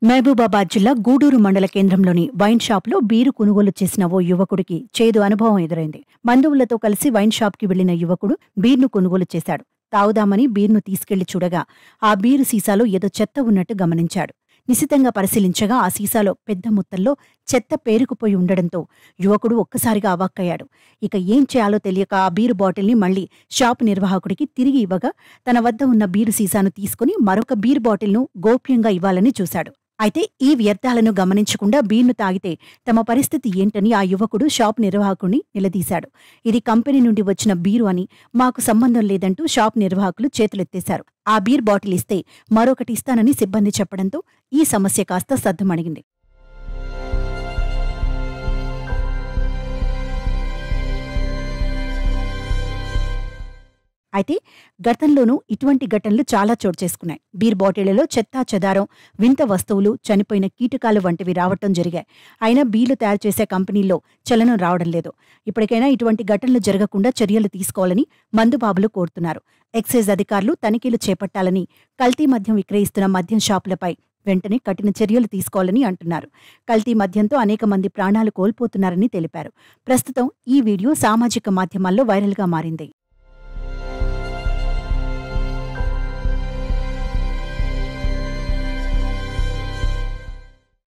మహబూబాబాద్ జిల్లా గూడూరు మండల కేంద్రంలోని వైన్ షాప్లో బీరు కొనుగోలు చేసిన ఓ యువకుడికి చేదు అనుభవం ఎదురైంది. బంధువులతో కలిసి వైన్ షాప్కి వెళ్లిన యువకుడు బీర్ను కొనుగోలు చేశాడు. తాగుదామని బీర్ను తీసుకెళ్లి చూడగా ఆ బీరు సీసాలో ఏదో చెత్త ఉన్నట్టు గమనించాడు. నిశితంగా పరిశీలించగా ఆ సీసాలో పెద్ద మొత్తంలో చెత్త పేరుకుపోయి ఉండడంతో యువకుడు ఒక్కసారిగా అవాక్కయ్యాడు. ఇక ఏం చేయాలో తెలియక ఆ బీరు బాటిల్ని మళ్లీ షాపు నిర్వాహకుడికి తిరిగి ఇవ్వగా తన వద్ద ఉన్న బీరు సీసాను తీసుకుని మరొక బీరు బాటిల్ను గోప్యంగా ఇవ్వాలని చూశాడు. అయితే ఈ వ్యర్థాలను గమనించకుండా బీర్ను తాగితే తమ పరిస్థితి ఏంటని ఆ యువకుడు షాప్ నిర్వాహకుడిని నిలదీశాడు. ఇది కంపెనీ నుండి వచ్చిన బీరు అని, మాకు సంబంధం లేదంటూ షాప్ నిర్వాహకులు చేతులెత్తేశారు. ఆ బీర్ బాటిల్ ఇస్తే మరొకటి ఇస్తానని సిబ్బంది చెప్పడంతో ఈ సమస్య కాస్త సద్దుమణిగింది. అయితే గతంలోనూ ఇటువంటి ఘటనలు చాలా చోటు చేసుకున్నాయి. బీర్ బాటిళ్లలో చెత్తా చెదారం, వింత వస్తువులు, చనిపోయిన కీటకాలు వంటివి రావటం జరిగాయి. అయినా బీర్లు తయారు చేసే కంపెనీల్లో చలనం రావడం లేదు. ఇప్పటికైనా ఇటువంటి ఘటనలు జరగకుండా చర్యలు తీసుకోవాలని మందుబాబులు కోరుతున్నారు. ఎక్సైజ్ అధికారులు తనిఖీలు చేపట్టాలని, కల్తీ మద్యం విక్రయిస్తున్న మద్యం షాపులపై వెంటనే కఠిన చర్యలు తీసుకోవాలని అంటున్నారు. కల్తీ మద్యంతో అనేక మంది ప్రాణాలు కోల్పోతున్నారని తెలిపారు. ప్రస్తుతం ఈ వీడియో సామాజిక మాధ్యమాల్లో వైరల్గా మారింది.